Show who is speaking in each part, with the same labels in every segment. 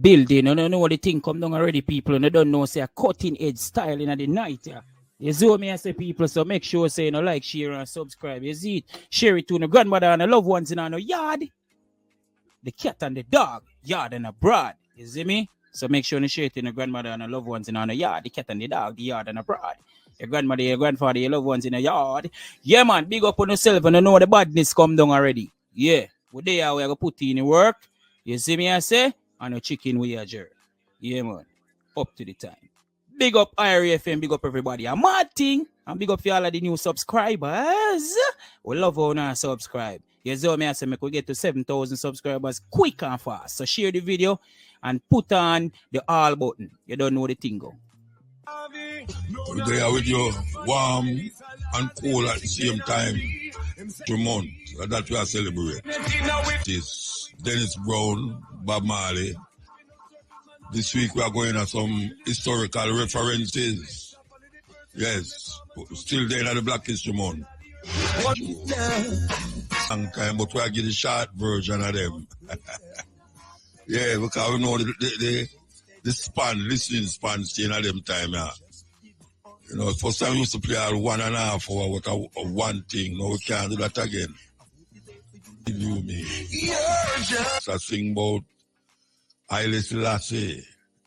Speaker 1: building. You don't know the thing come down already, people. And you don't know, say, a cutting edge style in the night. Yeah. You see what me I say, people? So make sure, say, like, share, and subscribe. You see it? Share it to the grandmother and the loved ones in our yard. The cat and the dog, yard and abroad. You see me? So make sure you share it to the grandmother and the loved ones in our yard. The cat and the dog, the yard and abroad. Your grandmother, your grandfather, your loved ones in the yard. Yeah, man, big up on yourself and you know the badness come down already. Yeah. What they are, we are going to put in the work. You see me I say? And a chicken with your jerk. Yeah, man. Up to the time. Big up IRFM, big up everybody. I'm Martin. And big up for all of the new subscribers. We love how you subscribe. You see me I say, make we get to 7,000 subscribers quick and fast. So share the video and put on the all button. You don't know the thing go.
Speaker 2: We're there with you, warm and cool at the same time. 2 months. That we are celebrating. It is Dennis Brown, Bob Marley. This week we are going to some historical references. Yes, still there at the Black History Month. Long time, but we are getting the short version of them. Yeah, because we know the span, listening span staying at them time. Yeah. You know, first time we used to play all 1.5 hour with a one thing. Now we can't do that again. You me. So I sing about Haile Selassie.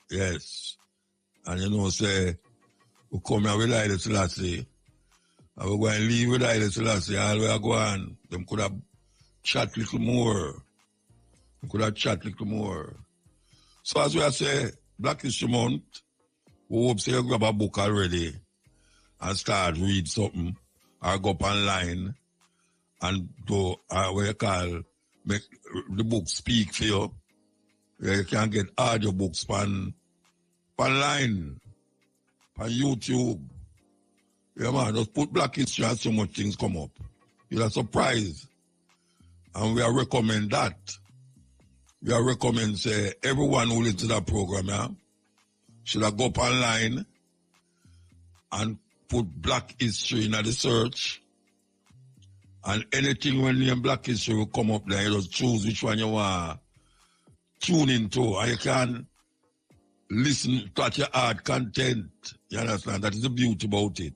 Speaker 2: Yes. And you know, say, we come here with Haile Selassie. And we're going to leave with Haile Selassie. All we are going, them could have chat little more. So as we are say, Black History Month, we hope say you grab a book already and start read something or go up online and do what you call make the book speak for you. You can get audio books online, on YouTube. Yeah, man, just put Black History and so much things come up. You're surprised. And we are recommend that. We are recommend, say, everyone who listens to that program, yeah, should have go up online and put Black History in the search. And anything when name Black History will come up there, you just choose which one you want to tune into. And you can listen to your art content. You understand? That is the beauty about it.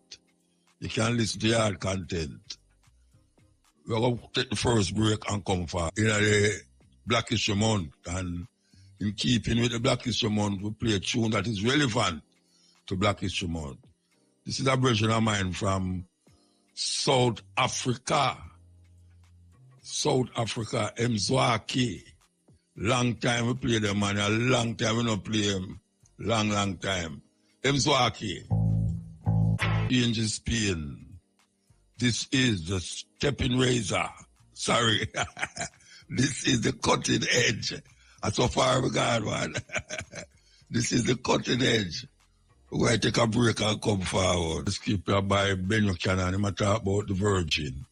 Speaker 2: You can listen to your art content. We're going to take the first break and come for the Black History Month. And in keeping with the Black History Month, we play a tune that is relevant to Black History Month. This is a version of mine from South Africa. Mzwaki. Long time we play them, man. A long time we don't play them. Long time. Mzwaki. Angel Spain. This is the stepping razor. Sorry. This is the cutting edge. And so far we got one. This is the cutting edge. We're going to take a break and come forward. The scripture by Ben Buchanan, he talk about the virgin.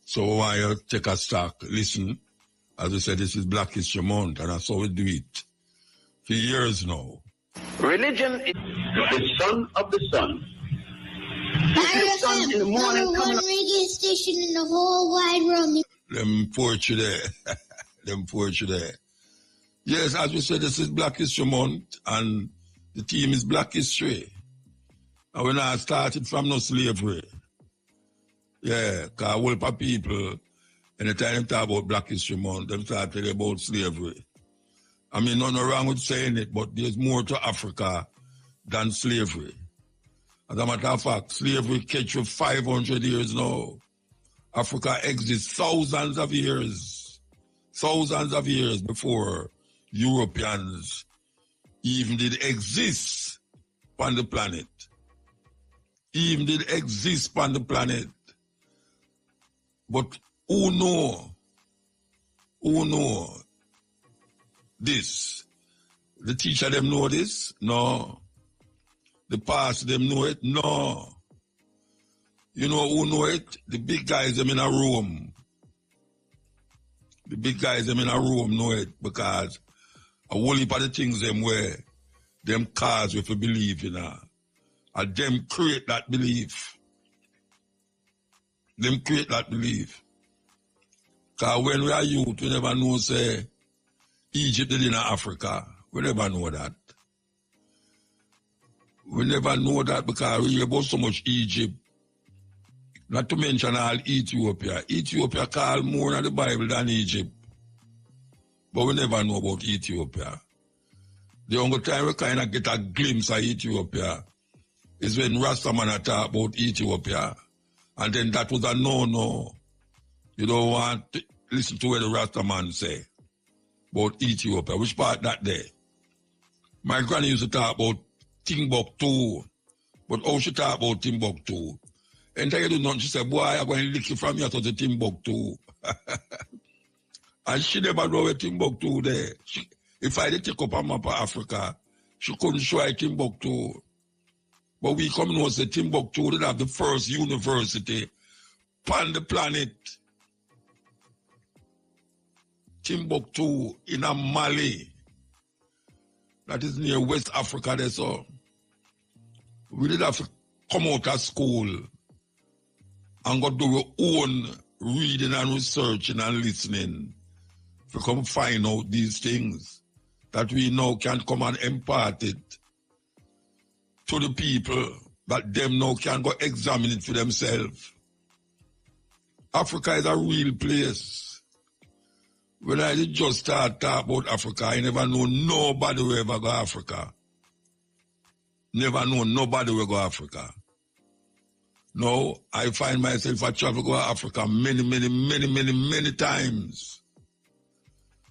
Speaker 2: So I want you to take a stock, listen. As we said, this is Black History Month, and that's how we do it. For years now.
Speaker 3: Religion is the son of the sun. The sun in the morning
Speaker 4: number one radio station in the whole wide world.
Speaker 2: Them poetry there. Yes, as we said, this is Black History Month, and the theme is Black History. And when I started from no slavery, yeah, because a whole lot of people, anytime they talk about Black History Month, they start talking about slavery. I mean, nothing wrong with saying it, but there's more to Africa than slavery. As a matter of fact, slavery catch for 500 years now. Africa exists thousands of years before Europeans even did exist on the planet. But who know this? The teacher them know this? No. The pastor them know it? No. You know who know it? The big guys them in a room. Know it because a whole heap of the things them where them cause if you believe in her. And them create that belief. Because when we are youth, we never know, say, Egypt is in Africa. We never know that. We never know that because we hear about so much Egypt. Not to mention all Ethiopia. Ethiopia called more in the Bible than Egypt. But we never know about Ethiopia. The only time we kind of get a glimpse of Ethiopia is when Rastaman talk about Ethiopia. And then that was a no-no. You don't want to listen to what the Rastaman say about Ethiopia. Which part that day? My granny used to talk about Timbuktu. But how she talk about Timbuktu? And I do not, she said, boy, I'm going to lick you from here to the Timbuktu. And she never know where Timbuktu there. If I did take up a map of Africa, she couldn't show I Timbuktu. But we come and say Timbuktu did have the first university on the planet. Timbuktu in a Mali. That is near West Africa there, so. We did have to come out of school and go do our own reading and researching and listening to come find out these things that we now can come and impart it to the people that them now can go examine it for themselves. Africa is a real place. When I did just start talking about Africa, I never know nobody will ever go to Africa. Never know nobody will go to Africa. No, I find myself I travel to Africa many times.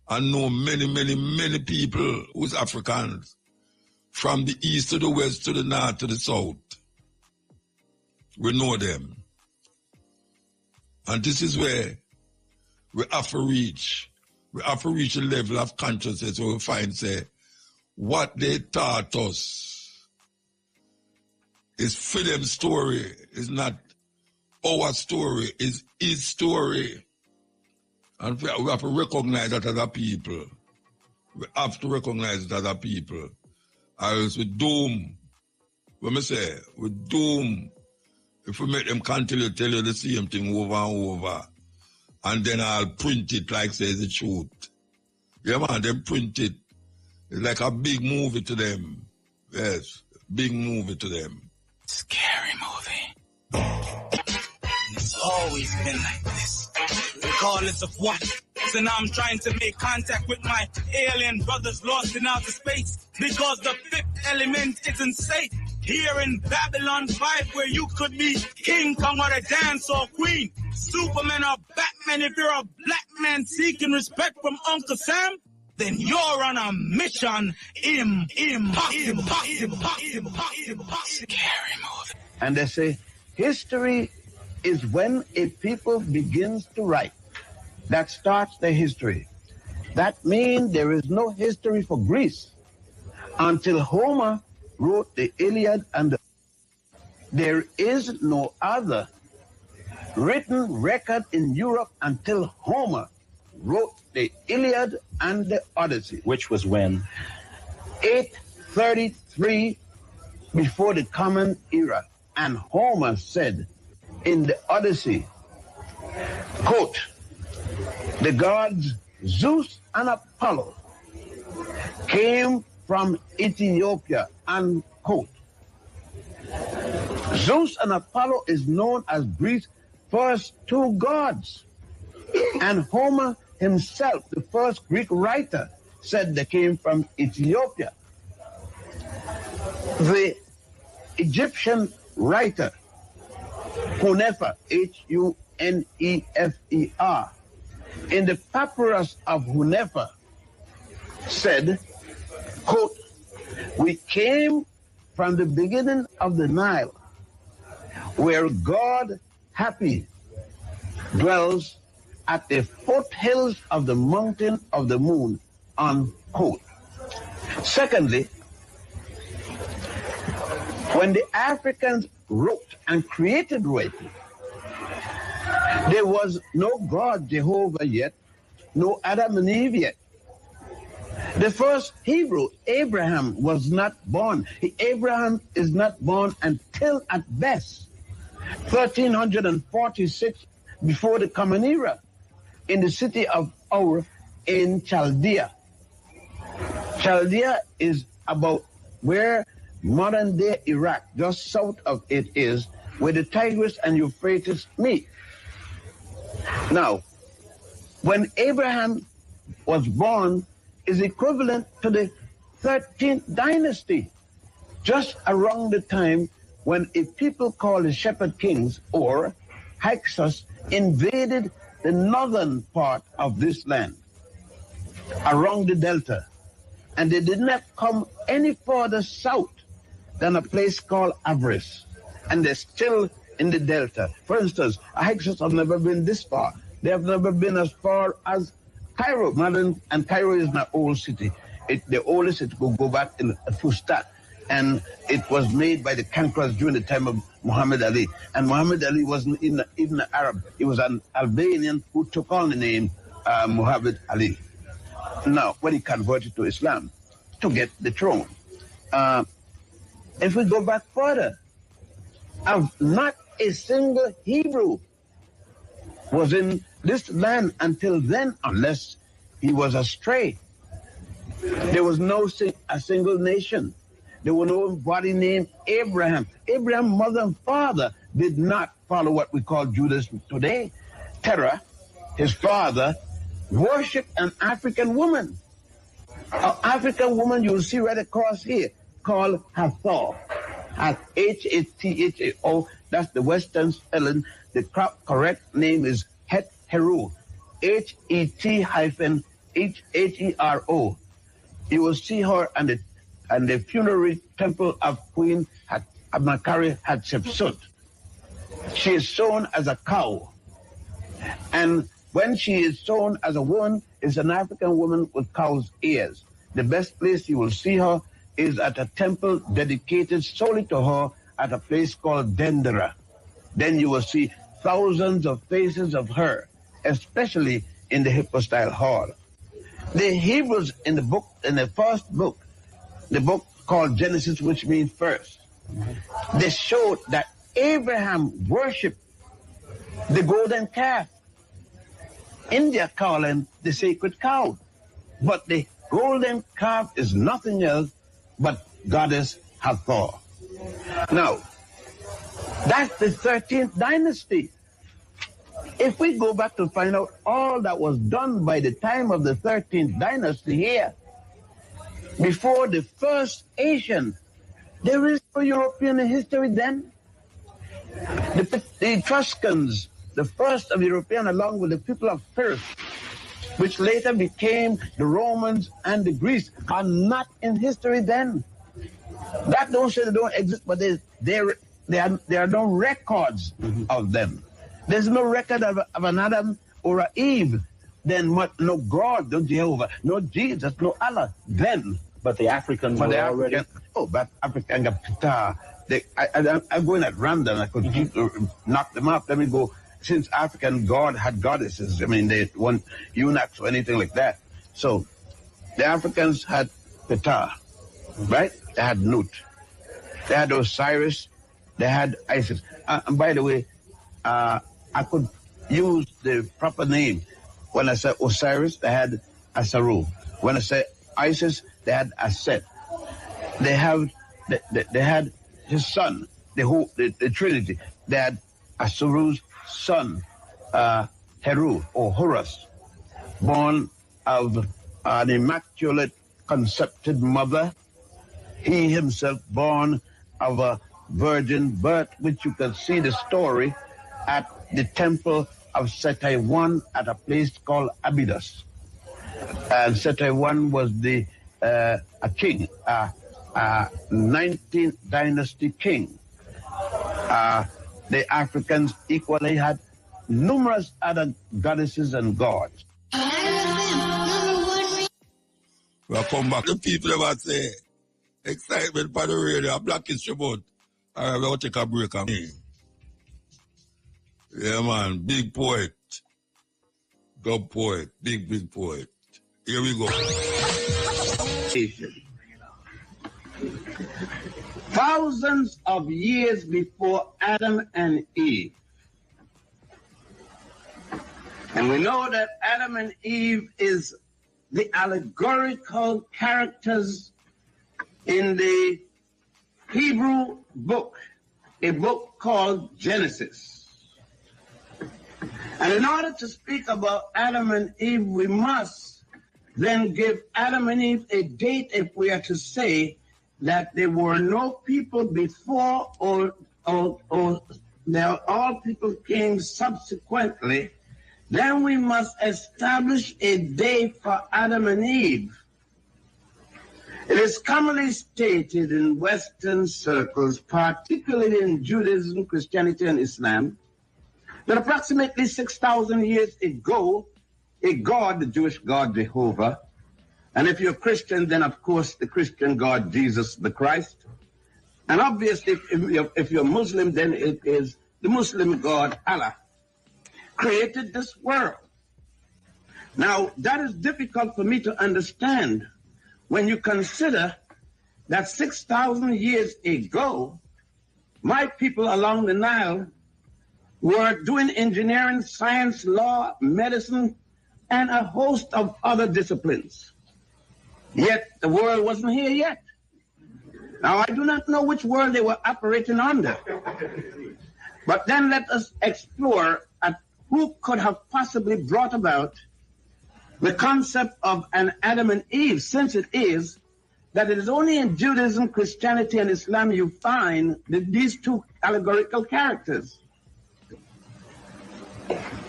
Speaker 2: I know many people who's Africans. From the east to the west to the north to the south. We know them. And this is where we have to reach. We have to reach a level of consciousness where we find, say, what they taught us is Philip's story, is not our story, is his story. And we have to recognize that as a people. We have to recognize it as a people. Or else we doom. When I say, we doom. If we make them continue to tell you the same thing over and over, and then I'll print it like says the truth. Yeah, man, they print it. It's like a big movie to them. Yes, big movie to them.
Speaker 5: Scary movie. It's always been like this, regardless of what. So now I'm trying to make contact with my alien brothers lost in outer space because the fifth element isn't safe. Here in Babylon 5, where you could be King Kong or a dance or queen, Superman or Batman. If you're a black man seeking respect from Uncle Sam, then you're on a mission. Impossible. Scary movie.
Speaker 6: And they say, history is when a people begins to write. That starts their history. That means there is no history for Greece until Homer wrote the Iliad and the... There is no other written record in Europe until Homer wrote the Iliad and the Odyssey.
Speaker 7: Which was when?
Speaker 6: 833 before the Common Era. And Homer said in the Odyssey, quote, the gods Zeus and Apollo came from Ethiopia, unquote. Zeus and Apollo is known as Greece's first two gods. And Homer himself, the first Greek writer, said they came from Ethiopia. The Egyptian writer, Hunefer, Hunefer, in the papyrus of Hunefer, said, quote, we came from the beginning of the Nile, where God happy dwells at the foothills of the mountain of the moon, unquote. Secondly, when the Africans wrote and created writing, there was no God Jehovah yet, no Adam and Eve yet. The first Hebrew, Abraham, was not born. Abraham is not born until at best 1346 before the Common Era in the city of Ur in Chaldea. Chaldea is about where modern day Iraq, just south of it is, where the Tigris and Euphrates meet. Now, when Abraham was born is equivalent to the 13th dynasty, just around the time when a people called the Shepherd Kings, or Hyksos, invaded the northern part of this land, around the delta. And they did not come any further south than a place called Avris. And they're still in the delta. For instance, Hyksos have never been this far. They have never been as far as Cairo. And Cairo is an old city. The oldest it could go back in Fustat. And it was made by the conquerors during the time of Muhammad Ali. And Muhammad Ali wasn't even an Arab. He was an Albanian who took on the name Muhammad Ali. Now, when he converted to Islam to get the throne. If we go back further, not a single Hebrew was in this land until then, unless he was astray. There was a single nation. There was nobody named Abraham. Abraham's mother and father did not follow what we call Judaism today. Terah, his father, worshipped an African woman. An African woman you will see right across here called Hathor. H-A-T-H-A-O. That's the Western spelling. The correct name is Het-Heru. H-E-T-H-E-R-O. You will see her and the funerary temple of Queen Makari Hatshepsut. She is sewn as a cow. And when she is sewn as a woman, is an African woman with cow's ears. The best place you will see her is at a temple dedicated solely to her at a place called Dendera. Then you will see thousands of faces of her, especially in the Hypostyle Hall. The Hebrews in the first book, the book called Genesis, which means first, they showed that Abraham worshipped the golden calf. India call him the sacred cow. But the golden calf is nothing else but goddess Hathor. Now, that's the 13th dynasty. If we go back to find out all that was done by the time of the 13th dynasty here, before the first Asian, there is no European history then. The Etruscans, the first of European, along with the people of Perth, which later became the Romans and the Greeks, are not in history then. That don't say they don't exist, but there are no records of them. There's no record of an Adam or an Eve. Then what? No God, no Jehovah, no Jesus, no Allah. Then.
Speaker 7: But the Africans were already.
Speaker 6: But African got Ptah. I'm going at random. I could knock them up. Let me go. Since African God had goddesses, I mean, they weren't eunuchs or anything like that. So the Africans had Ptah, right? They had Nut. They had Osiris. They had Isis. And by the way, I could use the proper name. When I say Osiris, they had Asaru. When I say Isis, they had Aset. They had his son, the Trinity. They had Asaru's son, Heru or Horus, born of an immaculate concepted mother. He himself born of a virgin birth, which you can see the story at the temple of Seti I at a place called Abydos. And Seti I was a king, 19th dynasty king. The Africans equally had numerous other goddesses and gods.
Speaker 2: We'll come back. The people ever say, excitement for the radio, Black History Month. All right, we'll take a break. Yeah, man, big poet. Dub poet, big poet. Here we go.
Speaker 6: Thousands of years before Adam and Eve. And we know that Adam and Eve is the allegorical characters in the Hebrew book, a book called Genesis. And in order to speak about Adam and Eve, we must then give Adam and Eve a date if we are to say that there were no people before or all people came subsequently. Then we must establish a day for Adam and Eve. It is commonly stated in Western circles, particularly in Judaism, Christianity, and Islam, that approximately 6,000 years ago, a god, the Jewish god Jehovah, and if you're Christian, then of course the Christian God Jesus the Christ, and obviously if you're Muslim, then it is the Muslim God Allah, created this world. Now, that is difficult for me to understand when you consider that 6,000 years ago, my people along the Nile were doing engineering, science, law, medicine, and a host of other disciplines. Yet the world wasn't here yet. Now, I do not know which world they were operating under. But then let us explore who could have possibly brought about the concept of an Adam and Eve, since it is that it is only in Judaism, Christianity, and Islam you find these two allegorical characters.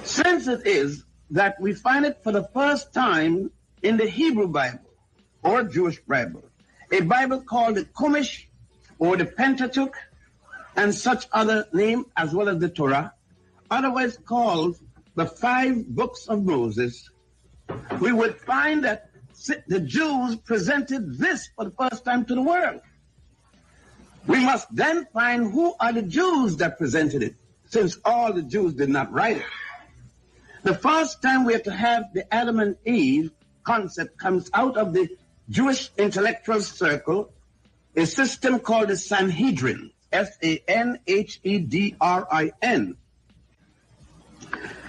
Speaker 6: Since it is that we find it for the first time in the Hebrew Bible, or Jewish Bible, a Bible called the Chumash, or the Pentateuch, and such other name, as well as the Torah, otherwise called the 5 books of Moses, we would find that the Jews presented this for the first time to the world. We must then find who are the Jews that presented it, since all the Jews did not write it. The first time we have to have the Adam and Eve concept comes out of the Jewish intellectual circle, a system called the Sanhedrin, Sanhedrin.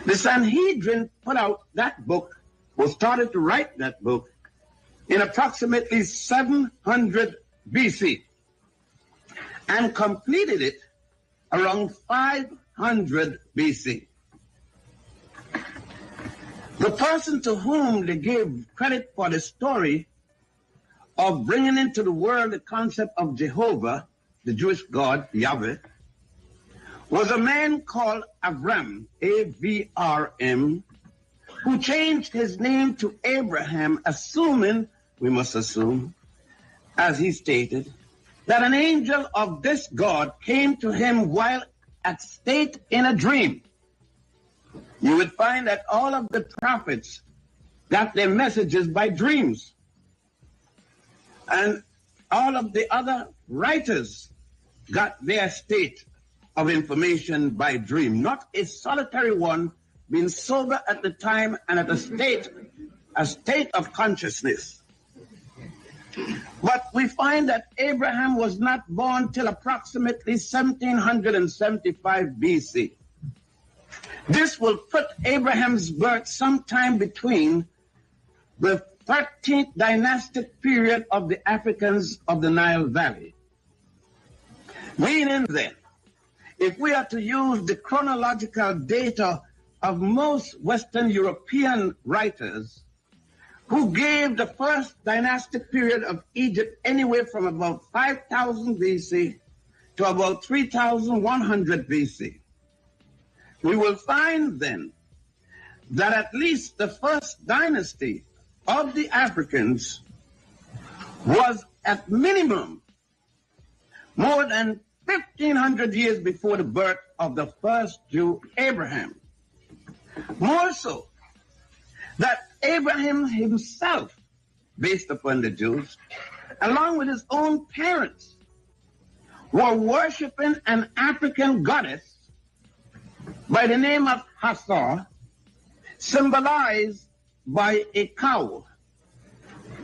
Speaker 6: The Sanhedrin put out that book, or started to write that book, in approximately 700 BC, and completed it around 500 BC. The person to whom they gave credit for the story of bringing into the world the concept of Jehovah, the Jewish God, Yahweh, was a man called Avram, A-V-R-M, who changed his name to Abraham, assuming, we must assume, as he stated, that an angel of this God came to him while at state in a dream. You would find that all of the prophets got their messages by dreams. And all of the other writers got their state of information by dream. Not a solitary one being sober at the time and at a state of consciousness. But we find that Abraham was not born till approximately 1775 BC. This will put Abraham's birth sometime between the 13th dynastic period of the Africans of the Nile Valley. Meaning then, if we are to use the chronological data of most Western European writers, who gave the first dynastic period of Egypt anywhere from about 5000 BC to about 3100 BC, we will find then that at least the first dynasty of the Africans was at minimum more than 1500 years before the birth of the first Jew, Abraham. More so, that Abraham himself, based upon the Jews, along with his own parents, were worshiping an African goddess by the name of Hathor, symbolized by a cow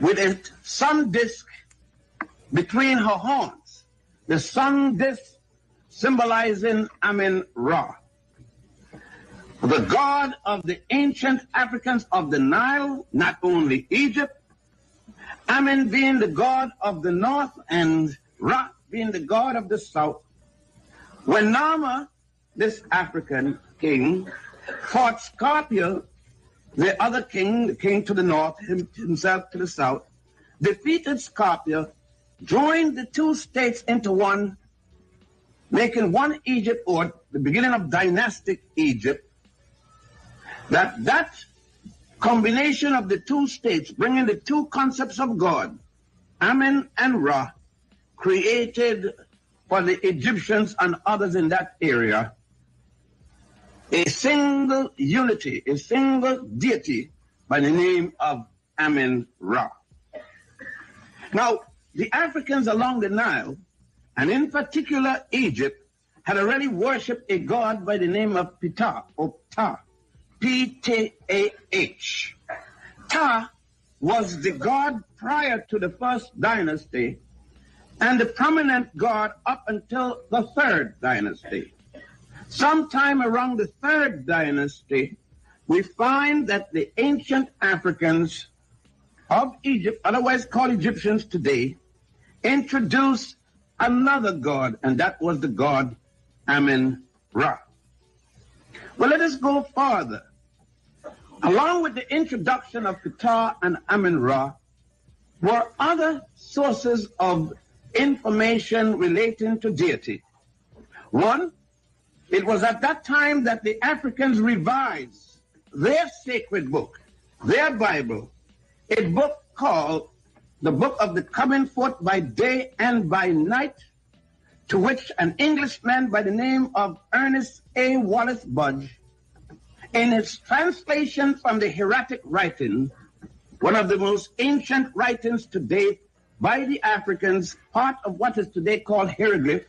Speaker 6: with a sun disk between her horns. The sun disk symbolizing Amen-Ra. the God of the ancient Africans of the Nile, not only Egypt, Amen being the God of the north, and Ra being the God of the south. When Nama, this African king, fought Scorpio, the other king, the king to the north, himself to the south, defeated Scorpio, joined the two states into one, making one Egypt, or the beginning of dynastic Egypt. That combination of the two states, bringing the two concepts of God, Amen and Ra, created for the Egyptians and others in that area a single unity, a single deity by the name of Amen Ra. Now, the Africans along the Nile, and in particular Egypt, had already worshipped a god by the name of Ptah, or Ptah, P-T-A-H. Ptah was the god prior to the first dynasty and the prominent god up until the third dynasty. Sometime around the third dynasty, we find that the ancient Africans of Egypt, otherwise called Egyptians today, introduced another god, and that was the god Amen Ra. Well, let us go farther. Along with the introduction of Ptah and Amen Ra were other sources of information relating to deity. One, it was at that time that the Africans revised their sacred book, their Bible, a book called the Book of the Coming Forth by Day and by Night, to which an Englishman by the name of Ernest A. Wallace Budge, in his translation from the hieratic writing, one of the most ancient writings today by the Africans, part of what is today called hieroglyph,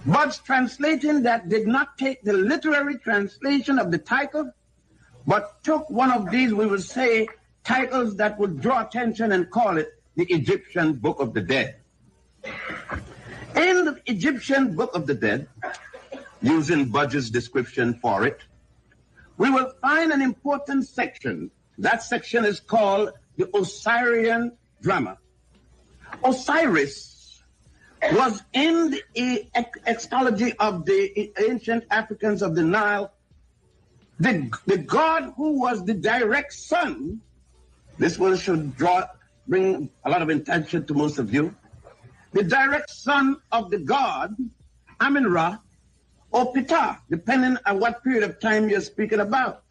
Speaker 6: Budge translating that did not take the literary translation of the title, but took one of these, we would say, titles that would draw attention and call it the Egyptian Book of the Dead. In the Egyptian Book of the Dead, using Budge's description for it, we will find an important section. That section is called the Osirian drama. Osiris was in the extology of the ancient Africans of the Nile, the god who was the direct son. This one should bring a lot of attention to most of you. The direct son of the god Amen Ra, or Ptah, depending on what period of time you're speaking about.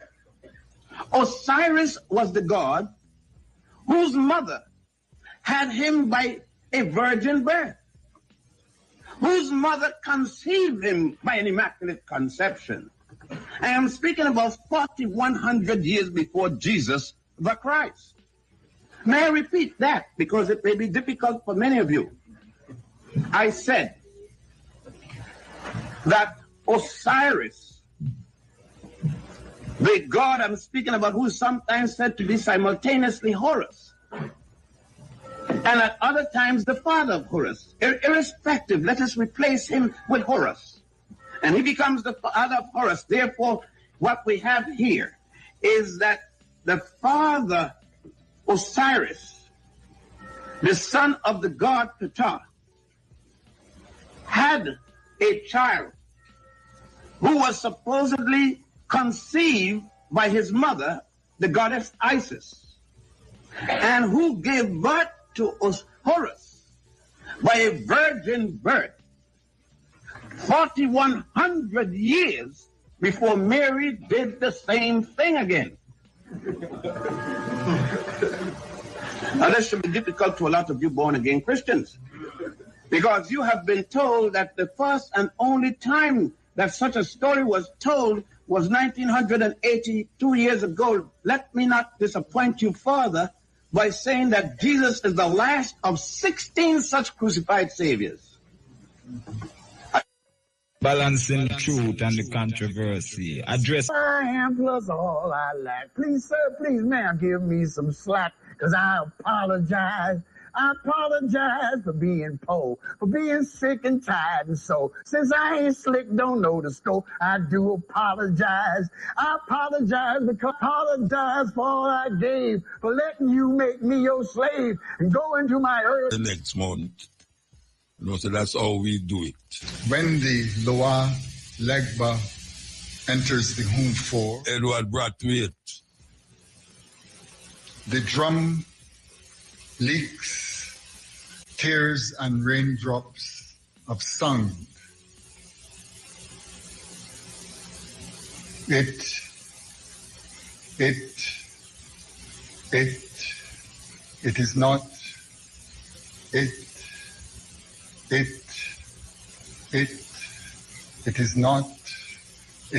Speaker 6: Osiris was the god whose mother had him by a virgin birth, whose mother conceived him by an immaculate conception. I am speaking about 4,100 years before Jesus the Christ. May I repeat that because it may be difficult for many of you. I said that Osiris, the god I'm speaking about, who is sometimes said to be simultaneously Horus, and at other times the father of Horus. Irrespective, let us replace him with Horus. And he becomes the father of Horus. Therefore, what we have here is that the father Osiris, the son of the god Ptah, had a child who was supposedly conceived by his mother, the goddess Isis, and who gave birth to Horus by a virgin birth 4,100 years before Mary did the same thing again. Now, this should be difficult to a lot of you born-again Christians, because you have been told that the first and only time that such a story was told was 1982 years ago. Let me not disappoint you further by saying that Jesus is the last of 16 such crucified saviors.
Speaker 8: Balancing truth and the controversy. Address.
Speaker 9: I am plus all I lack. Please, sir, please, ma'am, give me some slack, because I apologize.
Speaker 6: I apologize for being poor, for being sick and tired and so. Since I ain't slick, don't know the scope, I do apologize. I apologize because I apologize for all I gave, for letting you make me your slave and go into my earth.
Speaker 2: The next month. You know, so that's how we do it.
Speaker 9: When the Loa Legba enters the home for,
Speaker 2: Edward Brathwaite.
Speaker 9: the drum leaks, tears and raindrops of sound. It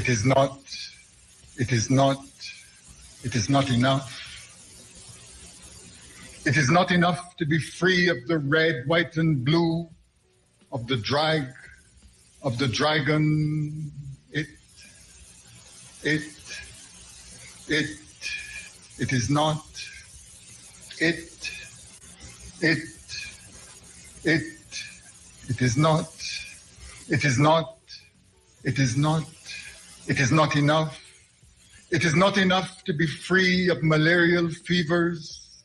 Speaker 9: is not, it is not enough. It is not enough to be free of the red, white, and blue, of the dragon. It is not. It is not. It is not. It is not. It is not enough. It is not enough to be free of malarial fevers,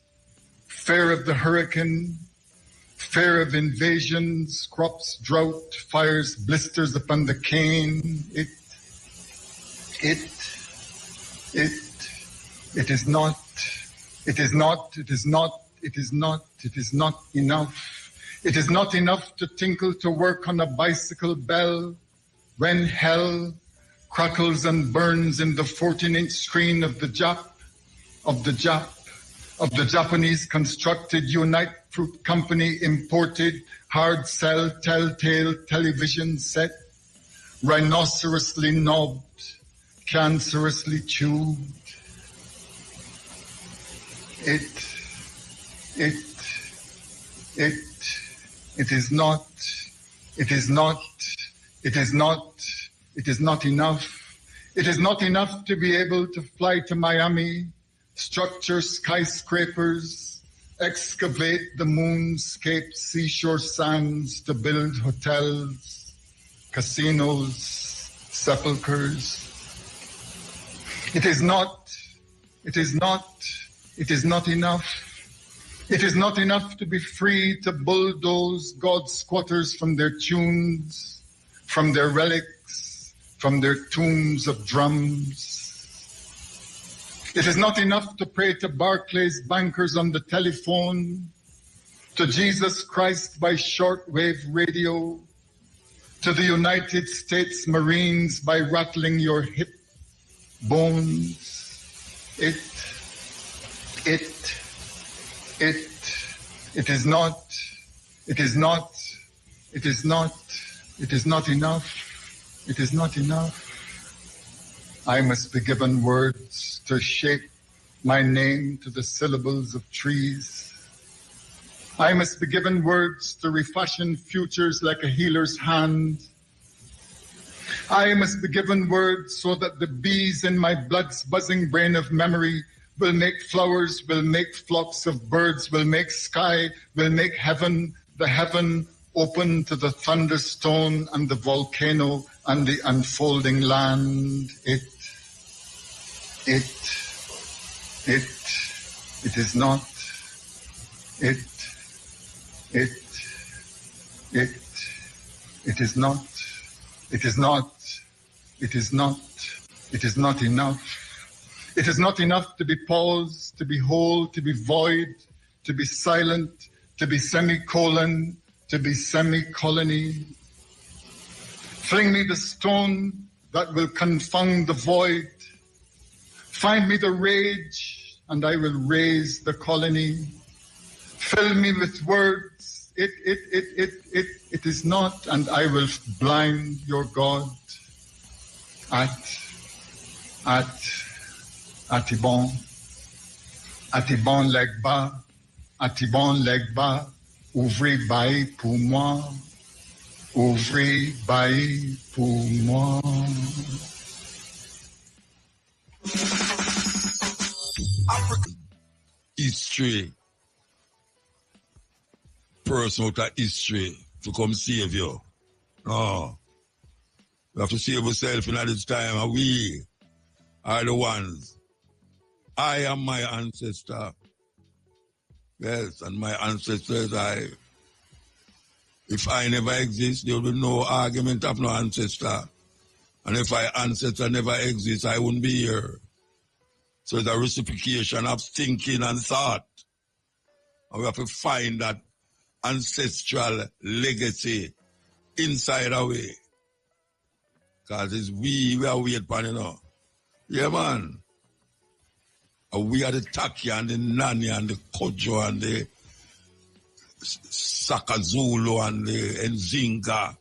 Speaker 9: fear of the hurricane, fear of invasions, crops, drought, fires, blisters upon the cane. It is not enough. It is not enough to tinkle to work on a bicycle bell when hell crackles and burns in the 14-inch screen of the Japanese constructed Unite Fruit Company imported hard cell telltale television set, rhinocerously knobbed, cancerously chewed. It is not enough. It is not enough to be able to fly to Miami, structure skyscrapers, excavate the moonscape seashore sands to build hotels, casinos, sepulchres. It is not enough. It is not enough to be free to bulldoze God's squatters from their tunes, from their relics, from their tombs of drums. It is not enough to pray to Barclays bankers on the telephone, to Jesus Christ by shortwave radio, to the United States Marines by rattling your hip bones. It is not enough. It is not enough. I must be given words to shape my name to the syllables of trees. I must be given words to refashion futures like a healer's hand. I must be given words so that the bees in my blood's buzzing brain of memory will make flowers, will make flocks of birds, will make sky, will make heaven, the heaven open to the thunderstone and the volcano and the unfolding land. It is not. It is not. It is not. It is not. It is not enough. It is not enough to be paused, to be whole, to be void, to be silent, to be semicolon, to be semi-colony. Fling me the stone that will confound the void. Find me the rage, and I will raise the colony. Fill me with words. It is not, and I will blind your God. Atibon Legba, ouvrez bail pour moi, ouvrez bail pour moi.
Speaker 2: History person out of history to come save you. No. You have to save yourself in this time, and we are the ones. I am my ancestor. Yes, and my ancestors, if I never exist, there will be no argument of no ancestor. And if my ancestor never exists, I wouldn't be here. So it's a reciprocation of thinking and thought. And we have to find that ancestral legacy inside our way. Because it's we are waiting upon, you know. Yeah, man. And we are the Taki and the Nani and the Kojo and the Sakazulu and the Nzinga.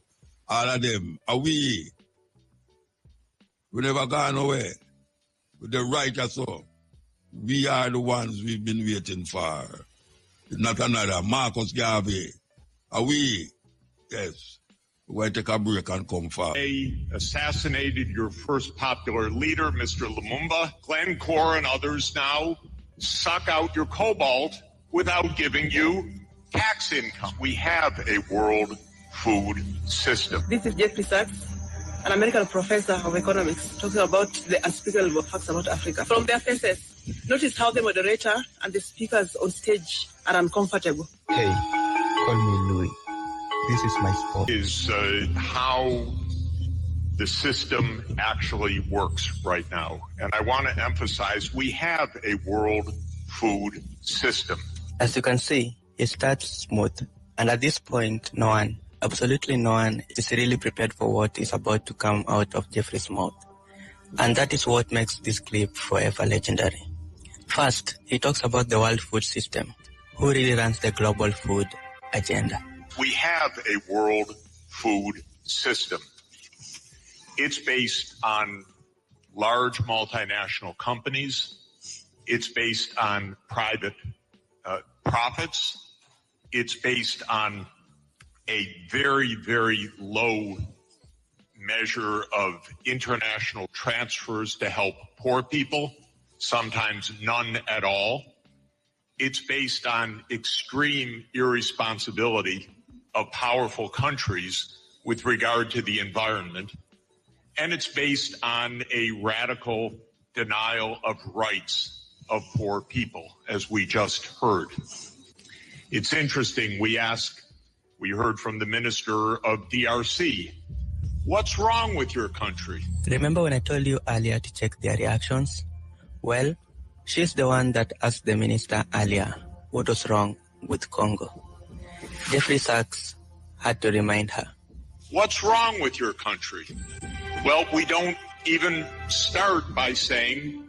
Speaker 2: All of them. Are we? We never gone away. With the right or so. We are the ones we've been waiting for. Not another. Marcus Garvey. Are we? Yes. We're going to take a break and come far.
Speaker 10: They assassinated your first popular leader, Mr. Lumumba. Glencore and others now suck out your cobalt without giving you tax income. We have a world food system.
Speaker 11: This is Jeffrey Sachs, an American professor of economics, talking about the unspeakable facts about Africa. From their faces, notice how the moderator and the speakers on stage are uncomfortable.
Speaker 12: Hey, call me Louis. This is my sport.
Speaker 10: Is how the system actually works right now. And I want to emphasize we have a world food system.
Speaker 12: As you can see, it starts smooth. And at this point, no one, absolutely no one, is really prepared for what is about to come out of Jeffrey's mouth. And that is what makes this clip forever legendary. First, he talks about the world food system. Who really runs the global food agenda?
Speaker 10: We have a world food system. It's based on large multinational companies. It's based on private profits. It's based on a very, very low measure of international transfers to help poor people, sometimes none at all. It's based on extreme irresponsibility of powerful countries with regard to the environment. And it's based on a radical denial of rights of poor people, as we just heard. It's interesting, we heard from the minister of DRC, what's wrong with your country?
Speaker 12: Remember when I told you earlier to check their reactions? Well, she's the one that asked the minister earlier what was wrong with Congo. Jeffrey Sachs had to remind her.
Speaker 10: What's wrong with your country? Well, we don't even start by saying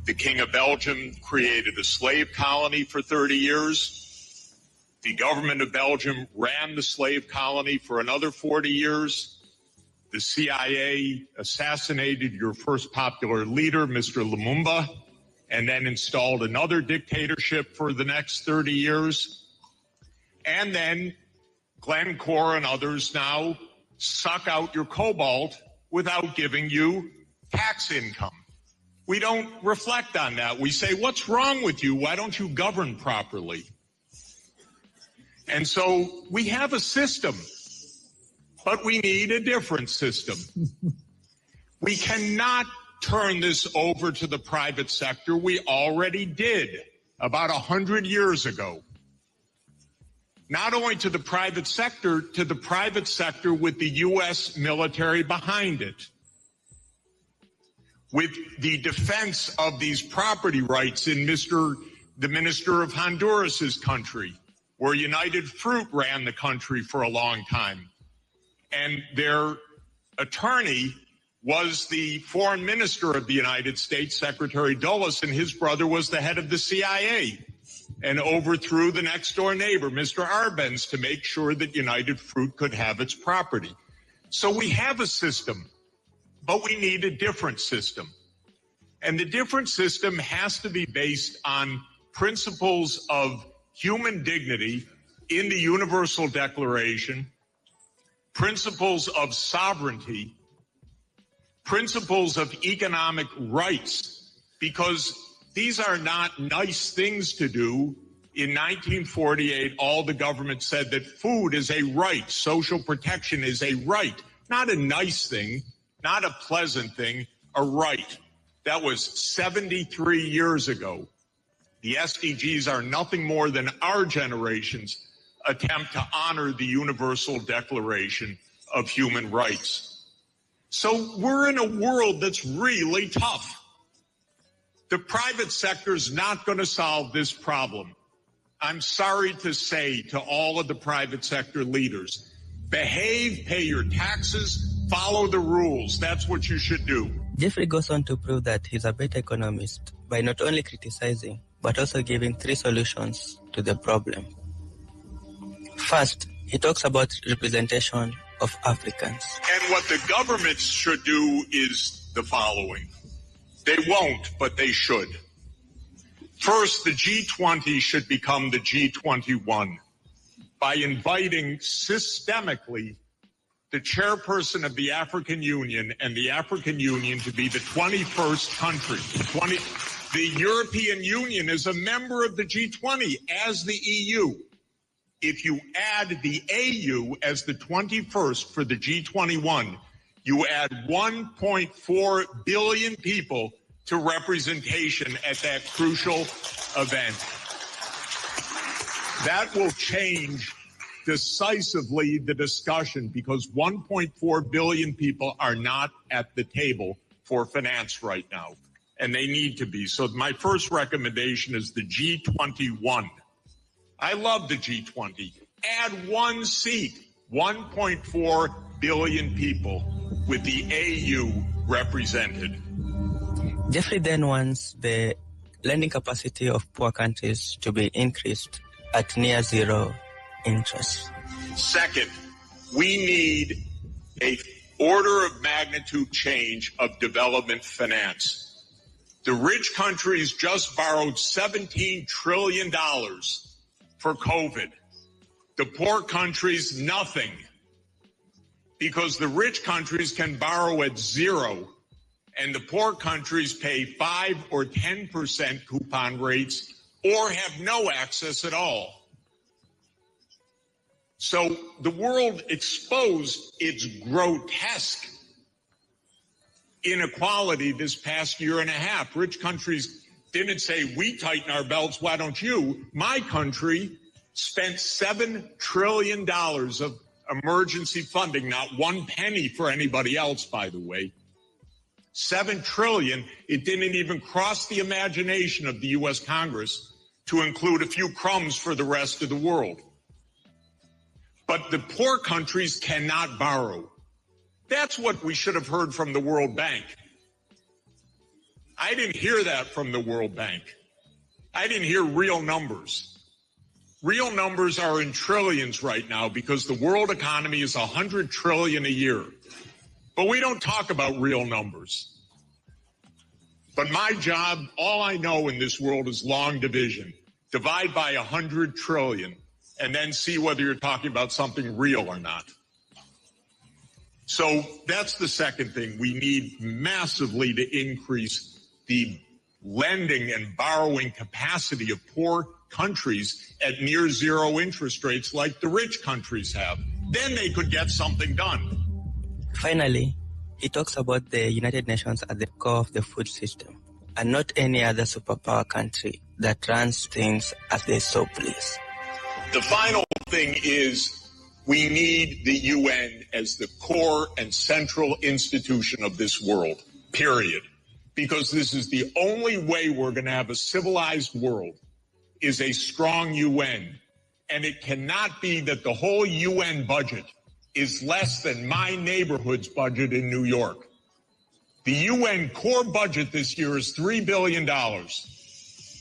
Speaker 10: the King of Belgium created a slave colony for 30 years. The government of Belgium ran the slave colony for another 40 years. The CIA assassinated your first popular leader, Mr. Lumumba, and then installed another dictatorship for the next 30 years. And then Glencore and others now suck out your cobalt without giving you tax income. We don't reflect on that. We say, what's wrong with you? Why don't you govern properly? And so we have a system, but we need a different system. We cannot turn this over to the private sector. We already did about 100 years ago. Not only to the private sector with the U.S. military behind it, with the defense of these property rights in the minister of Honduras's country, where United Fruit ran the country for a long time. And their attorney was the foreign minister of the United States, Secretary Dulles, and his brother was the head of the CIA and overthrew the next door neighbor, Mr. Arbenz, to make sure that United Fruit could have its property. So we have a system, but we need a different system. And the different system has to be based on principles of human dignity in the Universal Declaration, principles of sovereignty, principles of economic rights, because these are not nice things to do In 1948, all the government said that food is a right, social protection is a right, not a nice thing, not a pleasant thing, a right. That was 73 years ago. The SDGs are nothing more than our generation's attempt to honor the Universal Declaration of Human Rights. So we're in a world that's really tough. The private sector is not going to solve this problem. I'm sorry to say to all of the private sector leaders, behave, pay your taxes, follow the rules. That's what you should do.
Speaker 12: Jeffrey goes on to prove that he's a better economist by not only criticizing, but also giving 3 solutions to the problem. First, he talks about representation of Africans.
Speaker 10: And what the governments should do is the following. They won't, but they should. First, the G20 should become the G21 by inviting systemically the chairperson of the African Union and the African Union to be the 21st country. The European Union is a member of the G20 as the EU. If you add the AU as the 21st for the G21, you add 1.4 billion people to representation at that crucial event. That will change decisively the discussion because 1.4 billion people are not at the table for finance right now, and they need to be. So my first recommendation is the G21. I love the G20. Add 1 seat, 1.4 billion people with the AU represented.
Speaker 12: Jeffrey then wants the lending capacity of poor countries to be increased at near zero interest.
Speaker 10: Second, we need an order of magnitude change of development finance. The rich countries just borrowed $17 trillion for COVID. The poor countries, nothing. Because the rich countries can borrow at zero, and the poor countries pay 5 or 10% coupon rates or have no access at all. So the world exposed its grotesque inequality this past year and a half. Rich countries didn't say, we tighten our belts, why don't you? My country spent $7 trillion of emergency funding, not 1 penny for anybody else, by the way. $7 trillion, it didn't even cross the imagination of the U.S. Congress to include a few crumbs for the rest of the world. But the poor countries cannot borrow. That's what we should have heard from the World Bank. I didn't hear that from the World Bank. I didn't hear real numbers. Real numbers are in trillions right now because the world economy is $100 trillion a year. But we don't talk about real numbers. But my job, all I know in this world is long division. Divide by 100 trillion and then see whether you're talking about something real or not. So that's the second thing. We need massively to increase the lending and borrowing capacity of poor countries at near zero interest rates like the rich countries have. Then they could get something done.
Speaker 12: Finally, he talks about the United Nations at the core of the food system and not any other superpower country that runs things as they so please.
Speaker 10: The final thing is we need the UN as the core and central institution of this world, period. Because this is the only way we're going to have a civilized world is a strong UN. And it cannot be that the whole UN budget is less than my neighborhood's budget in New York. The UN core budget this year is $3 billion.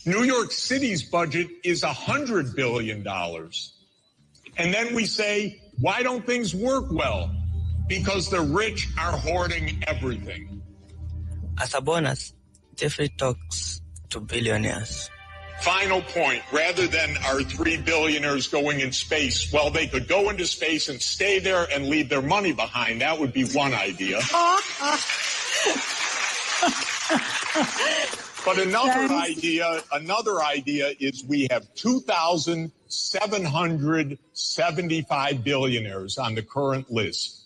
Speaker 10: New York City's budget is $100 billion. And then we say, why don't things work well? Because the rich are hoarding everything.
Speaker 12: As a bonus, Jeffrey talks to billionaires.
Speaker 10: Final point, rather than our 3 billionaires going in space, well, they could go into space and stay there and leave their money behind. That would be one idea. But another idea is we have 2,775 billionaires on the current list.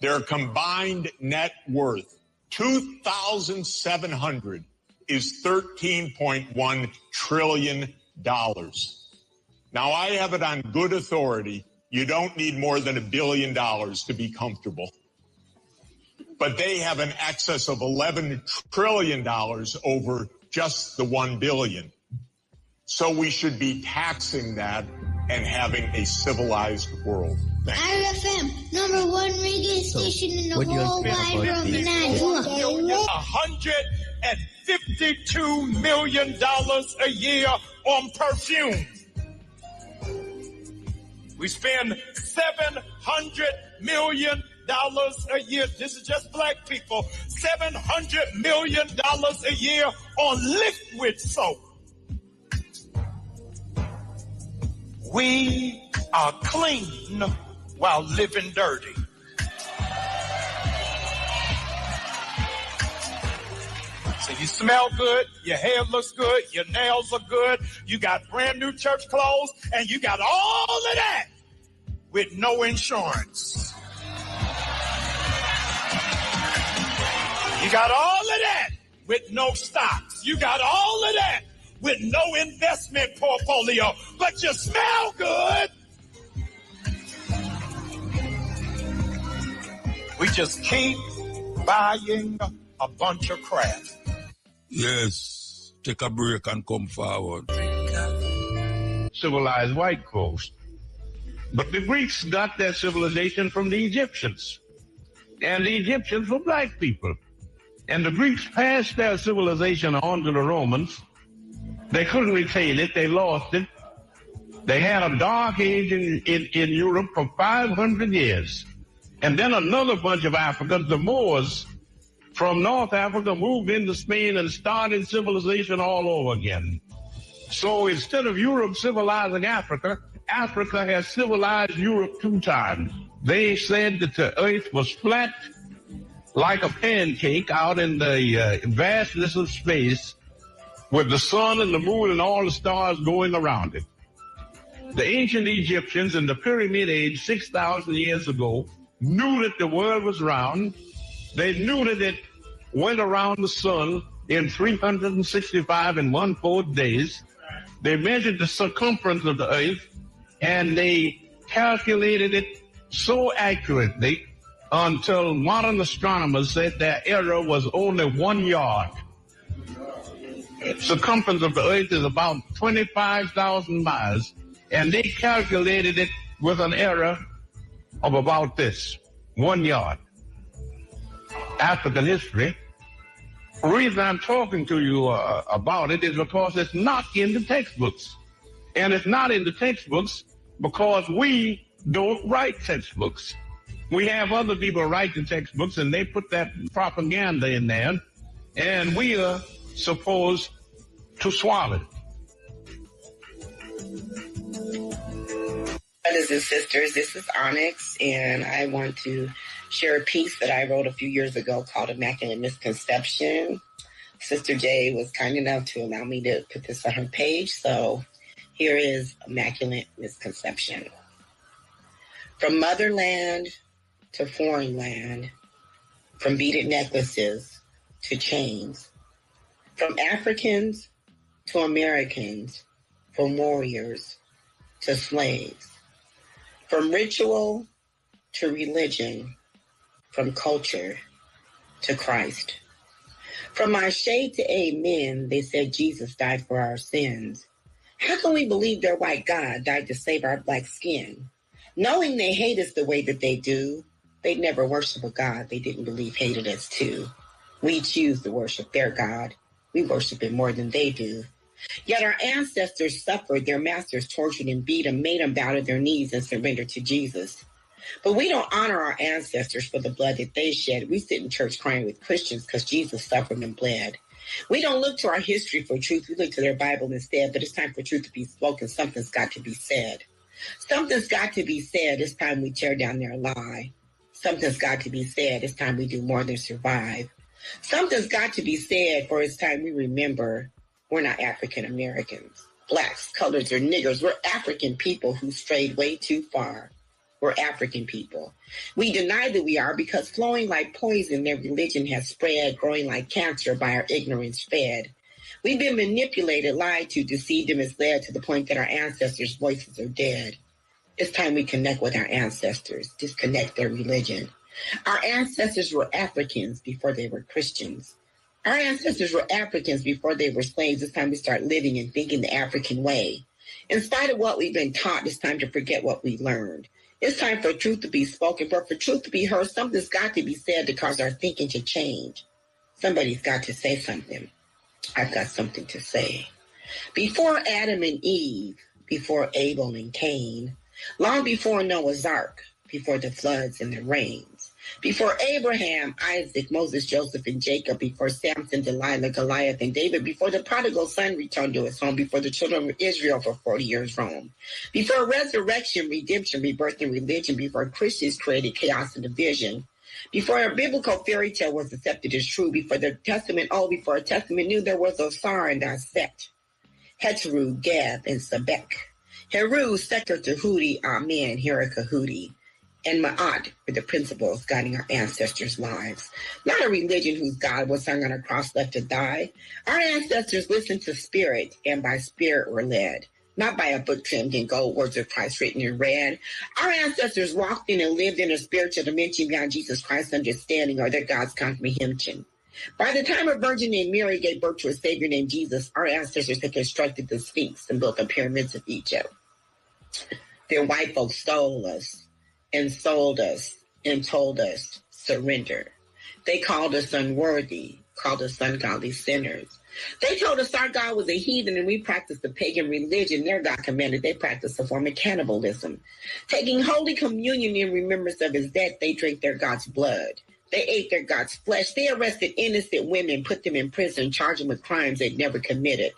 Speaker 10: Their combined net worth, 2,700, is $13.1 trillion. Now, I have it on good authority. You don't need more than $1 billion to be comfortable. But they have an excess of $11 trillion over just the $1 billion. So we should be taxing that and having a civilized world.
Speaker 4: RFM, #1 radio station in the whole wide world.
Speaker 5: $152 million a year on perfume. We spend $700 million a year. This is just black people. $700 million a year on liquid soap. We are clean while living dirty. So you smell good, your hair looks good, your nails are good, you got brand new church clothes, and you got all of that with no insurance. You got all of that with no stocks. You got all of that with no investment portfolio, but you smell good. We just keep buying a bunch of crap.
Speaker 2: Yes, take a break and come forward.
Speaker 6: Civilized white coast. But the Greeks got their civilization from the Egyptians. And the Egyptians were black people. And the Greeks passed their civilization on to the Romans. They couldn't retain it. They lost it. They had a dark age in Europe for 500 years. And then another bunch of Africans, the Moors, from North Africa, moved into Spain and started civilization all over again. So instead of Europe civilizing Africa, Africa has civilized Europe 2 times. They said that the earth was flat like a pancake out in the vastness of space with the sun and the moon and all the stars going around it. The ancient Egyptians in the Pyramid Age 6,000 years ago knew that the world was round. They knew that it went around the sun in 365 and 1/4 days. They measured the circumference of the earth, and they calculated it so accurately until modern astronomers said their error was only 1 yard. Circumference of the earth is about 25,000 miles, and they calculated it with an error of about this, 1 yard. African history. The reason I'm talking to you about it is because it's not in the textbooks. And it's not in the textbooks because we don't write textbooks. We have other people write the textbooks, and they put that propaganda in there, and we are supposed to swallow it.
Speaker 13: Brothers and sisters, this is Onyx, and I want to share a piece that I wrote a few years ago called Immaculate Misconception. Sister J was kind enough to allow me to put this on her page, so here is Immaculate Misconception. From motherland to foreign land, from beaded necklaces to chains, from Africans to Americans, from warriors to slaves, from ritual to religion, from culture to Christ. From our shade to amen, they said Jesus died for our sins. How can we believe their white God died to save our black skin? Knowing they hate us the way that they do, they'd never worship a God they didn't believe hated us too. We choose to worship their God. We worship it more than they do. Yet our ancestors suffered, their masters tortured and beat them, made them bow to their knees and surrender to Jesus. But we don't honor our ancestors for the blood that they shed. We sit in church crying with Christians because Jesus suffered and bled. We don't look to our history for truth. We look to their Bible instead, but it's time for truth to be spoken. Something's got to be said. Something's got to be said. It's time we tear down their lie. Something's got to be said. It's time we do more than survive. Something's got to be said, for it's time we remember we're not African Americans, blacks, coloreds, or niggers. We're African people who strayed way too far. We're African people. We deny that we are because flowing like poison, their religion has spread, growing like cancer by our ignorance fed. We've been manipulated, lied to, deceived, and misled to the point that our ancestors' voices are dead. It's time we connect with our ancestors, disconnect their religion. Our ancestors were Africans before they were Christians. Our ancestors were Africans before they were slaves. It's time we start living and thinking the African way. In spite of what we've been taught, it's time to forget what we learned. It's time for truth to be spoken, but for truth to be heard, something's got to be said to cause our thinking to change. Somebody's got to say something. I've got something to say. Before Adam and Eve, before Abel and Cain, long before Noah's Ark, before the floods and the rains, before Abraham, Isaac, Moses, Joseph, and Jacob, before Samson, Delilah, Goliath, and David, before the prodigal son returned to his home, before the children of Israel for 40 years roamed, before resurrection, redemption, rebirth, and religion, before Christians created chaos and division, before a biblical fairy tale was accepted as true, before the Testament old, before a Testament new, there was Osar and Set, Heteru, Gab, and Sebek, Heru, Seker, Tahuti, Amen, Herikahudi, and Ma'at were the principles guiding our ancestors' lives. Not a religion whose God was hung on a cross left to die. Our ancestors listened to spirit, and by spirit were led. Not by a book trimmed in gold, words of Christ written in red. Our ancestors walked in and lived in a spiritual dimension beyond Jesus Christ's understanding or their God's comprehension. By the time a virgin named Mary gave birth to a Savior named Jesus, our ancestors had constructed the Sphinx and built the pyramids of Egypt. Their white folks stole us and sold us and told us, surrender. They called us unworthy, called us ungodly sinners. They told us our God was a heathen and we practiced the pagan religion their God commanded. They practiced a form of cannibalism. Taking Holy Communion in remembrance of his death, they drank their God's blood. They ate their God's flesh. They arrested innocent women, put them in prison, charged them with crimes they'd never committed.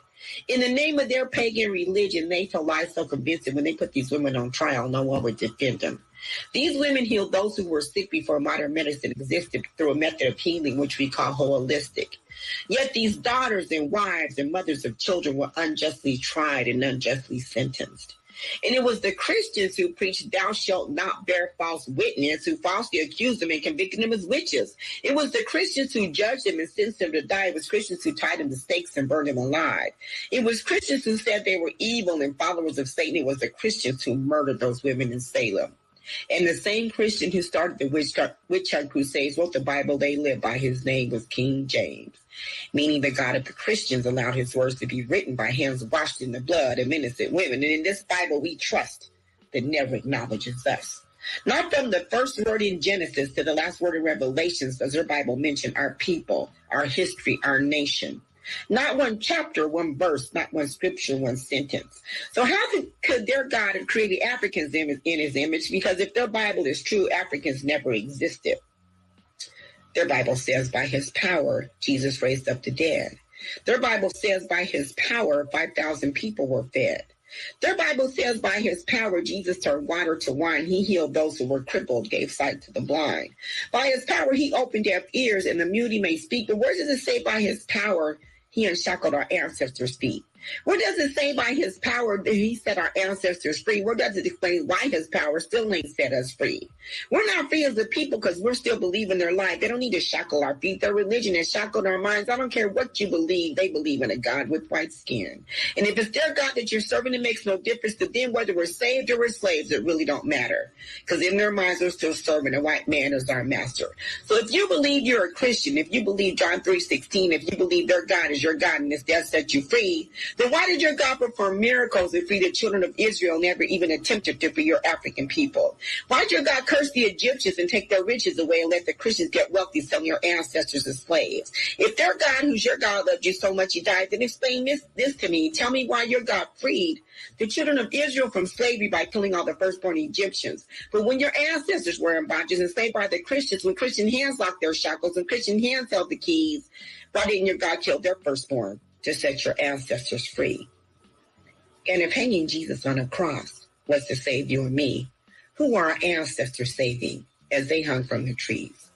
Speaker 13: In the name of their pagan religion, they told lies so convincing when they put these women on trial, no one would defend them. These women healed those who were sick before modern medicine existed through a method of healing which we call holistic. Yet these daughters and wives and mothers of children were unjustly tried and unjustly sentenced. And it was the Christians who preached, thou shalt not bear false witness, who falsely accused them and convicted them as witches. It was the Christians who judged them and sentenced them to die. It was Christians who tied them to stakes and burned them alive. It was Christians who said they were evil and followers of Satan. It was the Christians who murdered those women in Salem. And the same Christian who started the witch hunt crusades wrote the Bible they lived by. His name was King James, meaning the God of the Christians allowed his words to be written by hands washed in the blood of innocent women. And in this Bible we trust that never acknowledges us. Not from the first word in Genesis to the last word in Revelations does their Bible mention our people, our history, our nation. Not one chapter, one verse, not one scripture, one sentence. So how could their God have created Africans in his image? Because if their Bible is true, Africans never existed. Their Bible says by his power, Jesus raised up the dead. Their Bible says by his power, 5,000 people were fed. Their Bible says by his power, Jesus turned water to wine. He healed those who were crippled, gave sight to the blind. By his power, he opened deaf ears and the mute may speak. But where does it say by his power, he unshackled our ancestors' feet? Where does it say by his power that he set our ancestors free? Where does it explain why his power still ain't set us free? We're not free as a people because we're still believing their life. They don't need to shackle our feet. Their religion has shackled our minds. I don't care what you believe. They believe in a God with white skin. And if it's their God that you're serving, it makes no difference to them whether we're saved or we're slaves. It really don't matter. Because in their minds, we're still serving a white man as our master. So if you believe you're a Christian, if you believe John 3:16, if you believe their God is your God and his death set you free, then why did your God perform miracles and free the children of Israel, never even attempted to free your African people? Why did your God curse the Egyptians and take their riches away and let the Christians get wealthy, selling your ancestors as slaves? If their God, who's your God, loved you so much he died, then explain this to me. Tell me why your God freed the children of Israel from slavery by killing all the firstborn Egyptians. But when your ancestors were in bondage and enslaved by the Christians, when Christian hands locked their shackles and Christian hands held the keys, why didn't your God kill their firstborn to set your ancestors free? And if hanging Jesus on a cross was to save you and me, who are our ancestors saving as they hung from the trees?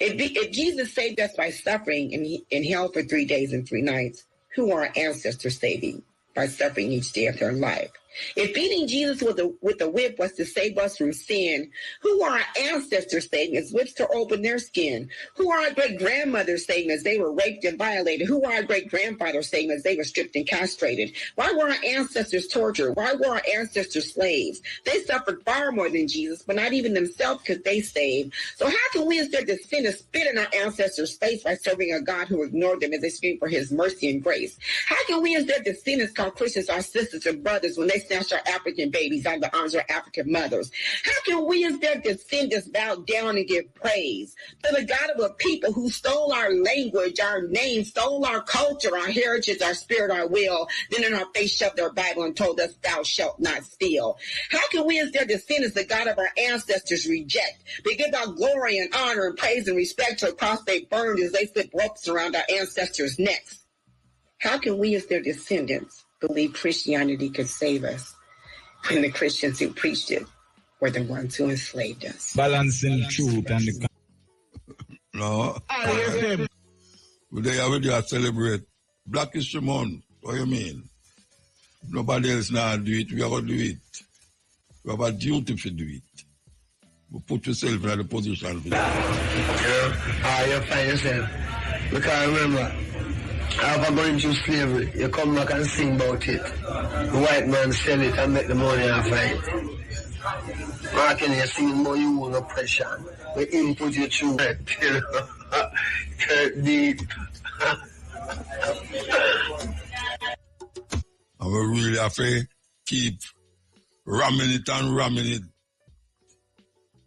Speaker 13: If Jesus saved us by suffering in hell for 3 days and 3 nights, who are our ancestors saving by suffering each day of their life? If beating Jesus with a whip was to save us from sin, who are our ancestors saving as whips to open their skin? Who are our great-grandmothers saving as they were raped and violated? Who are our great-grandfathers saving as they were stripped and castrated? Why were our ancestors tortured? Why were our ancestors slaves? They suffered far more than Jesus, but not even themselves could they save. So how can we as their descendants spit in our ancestors' face by serving a God who ignored them as they screamed for his mercy and grace? How can we as their descendants call Christians our sisters and brothers when they snatch our African babies out of the arms of our African mothers? How can we as their descendants bow down and give praise to the God of a people who stole our language, our name, stole our culture, our heritage, our spirit, our will, then in our face shoved their Bible and told us, thou shalt not steal? How can we as their descendants, the God of our ancestors, reject? They give our glory and honor and praise and respect to a cross they burned as they slip ropes around our ancestors' necks? How can we as their descendants believe Christianity could save us when the Christians who preached it were the ones who enslaved us?
Speaker 8: Balancing truth and the...
Speaker 2: No. They already celebrate Black History Month. What do you mean? Nobody else now do it. We are going to do it. We have a duty to do it. You put yourself in the position for that.
Speaker 14: You find yourself. Because remember, after going through slavery, you come back and sing about it. The white man sell it and make the money off it. Marking, you're singing more you own oppression. We input you through deep.
Speaker 2: And we really have to keep ramming it and ramming it.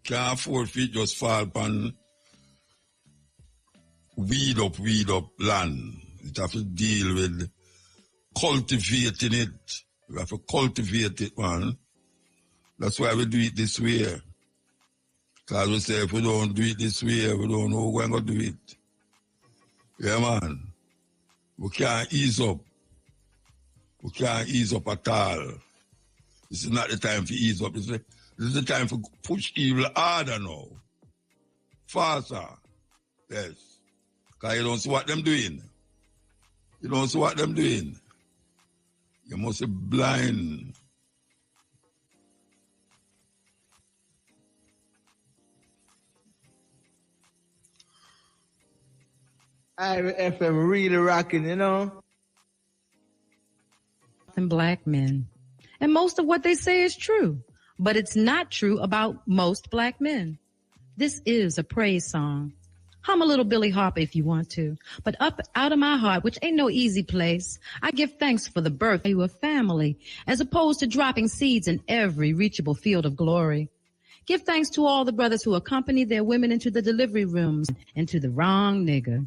Speaker 2: Can't afford to just fall upon weed up land. It have to deal with cultivating it. We have to cultivate it, man. That's why we do it this way. Because we say if we don't do it this way, we don't know we're going to do it. Yeah, man. We can't ease up. We can't ease up at all. This is not the time to ease up. This is the time to push evil harder now. Faster. Yes. Because you don't see what them doing. You don't see what them doing. You must be blind.
Speaker 14: FM really rocking, you know?
Speaker 15: And black men. And most of what they say is true, but it's not true about most black men. This is a praise song. Hum a little Billy Harper if you want to, but up out of my heart, which ain't no easy place, I give thanks for the birth of a family, as opposed to dropping seeds in every reachable field of glory. Give thanks to all the brothers who accompany their women into the delivery rooms and to the wrong nigger.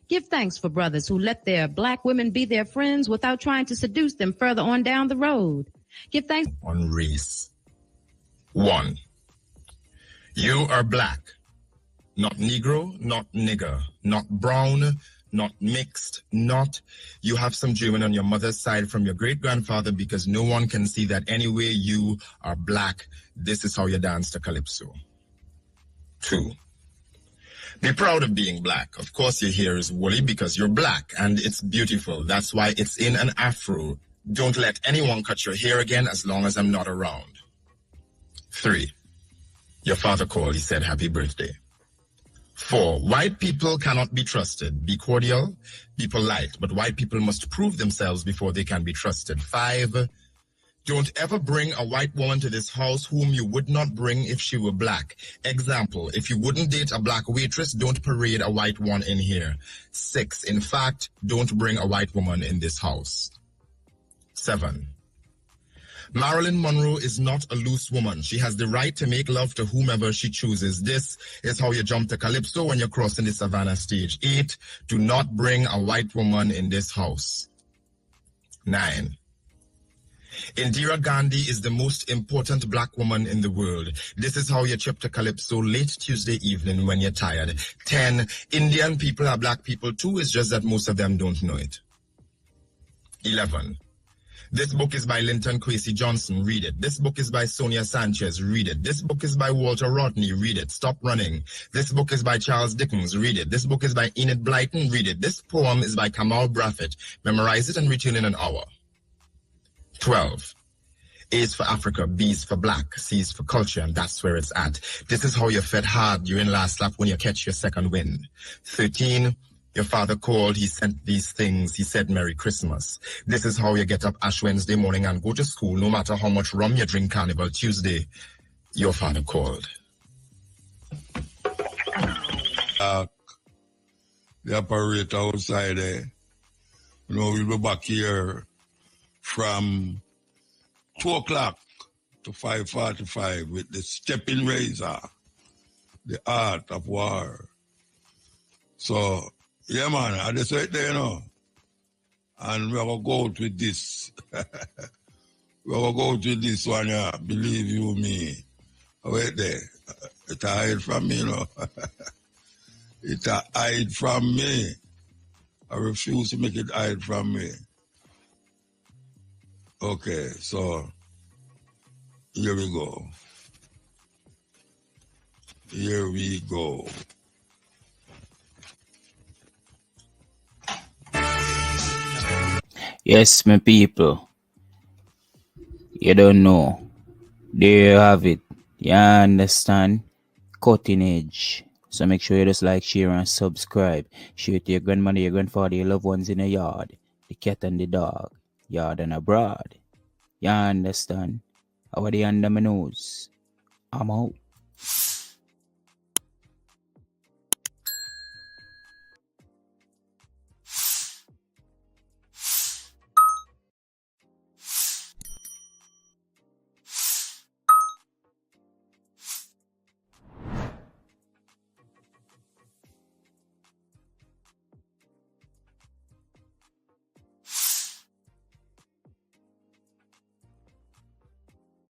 Speaker 15: Give thanks for brothers who let their black women be their friends without trying to seduce them further on down the road. Give thanks
Speaker 16: on race. 1. You are black. Not Negro, not nigger, not brown, not mixed, not you have some German on your mother's side from your great-grandfather because no one can see that anyway you are black. This is how you dance to Calypso. 2. Be proud of being black. Of course your hair is woolly because you're black and it's beautiful. That's why it's in an afro. Don't let anyone cut your hair again as long as I'm not around. 3. Your father called. He said, happy birthday. 4. White people cannot be trusted. Be cordial, be polite, but white people must prove themselves before they can be trusted. 5. Don't ever bring a white woman to this house whom you would not bring if she were black. Example, if you wouldn't date a black waitress, don't parade a white one in here. 6. In fact, don't bring a white woman in this house. 7. Marilyn Monroe is not a loose woman. She has the right to make love to whomever she chooses. This is how you jump to Calypso when you're crossing the Savannah stage. 8. Do not bring a white woman in this house. 9. Indira Gandhi is the most important black woman in the world. This is how you trip to Calypso late Tuesday evening when you're tired. 10. Indian people are black people too. It's just that most of them don't know it. 11. This book is by Linton Kwesi Johnson. Read it. This book is by Sonia Sanchez. Read it. This book is by Walter Rodney. Read it. Stop Running. This book is by Charles Dickens. Read it. This book is by Enid Blyton. Read it. This poem is by Kamal Braffett. Memorize it and return in an hour. 12. A is for Africa, B is for black, C is for culture, and that's where it's at. This is how you fed hard during last lap when you catch your second win. 13. Your father called, he sent these things, he said Merry Christmas. This is how you get up Ash Wednesday morning and go to school, no matter how much rum you drink Carnival Tuesday. Your father called.
Speaker 2: The operator outside there. We'll be back here from 2 o'clock to 5:45 with the stepping razor, the art of war. So, yeah, man, I just right there, And we're going to go out with this. We're going to go out with this one, yeah. Believe you me. Wait there. It hide from me, It hide from me. I refuse to make it hide from me. Okay, so here we go. Here we go.
Speaker 1: Yes, my people. You don't know. There you have it. You understand? Cutting edge. So make sure you just like, share, and subscribe. Share it to your grandmother, your grandfather, your loved ones in the yard. The cat and the dog. Yard and abroad. You understand? How are they under my nose? I'm out.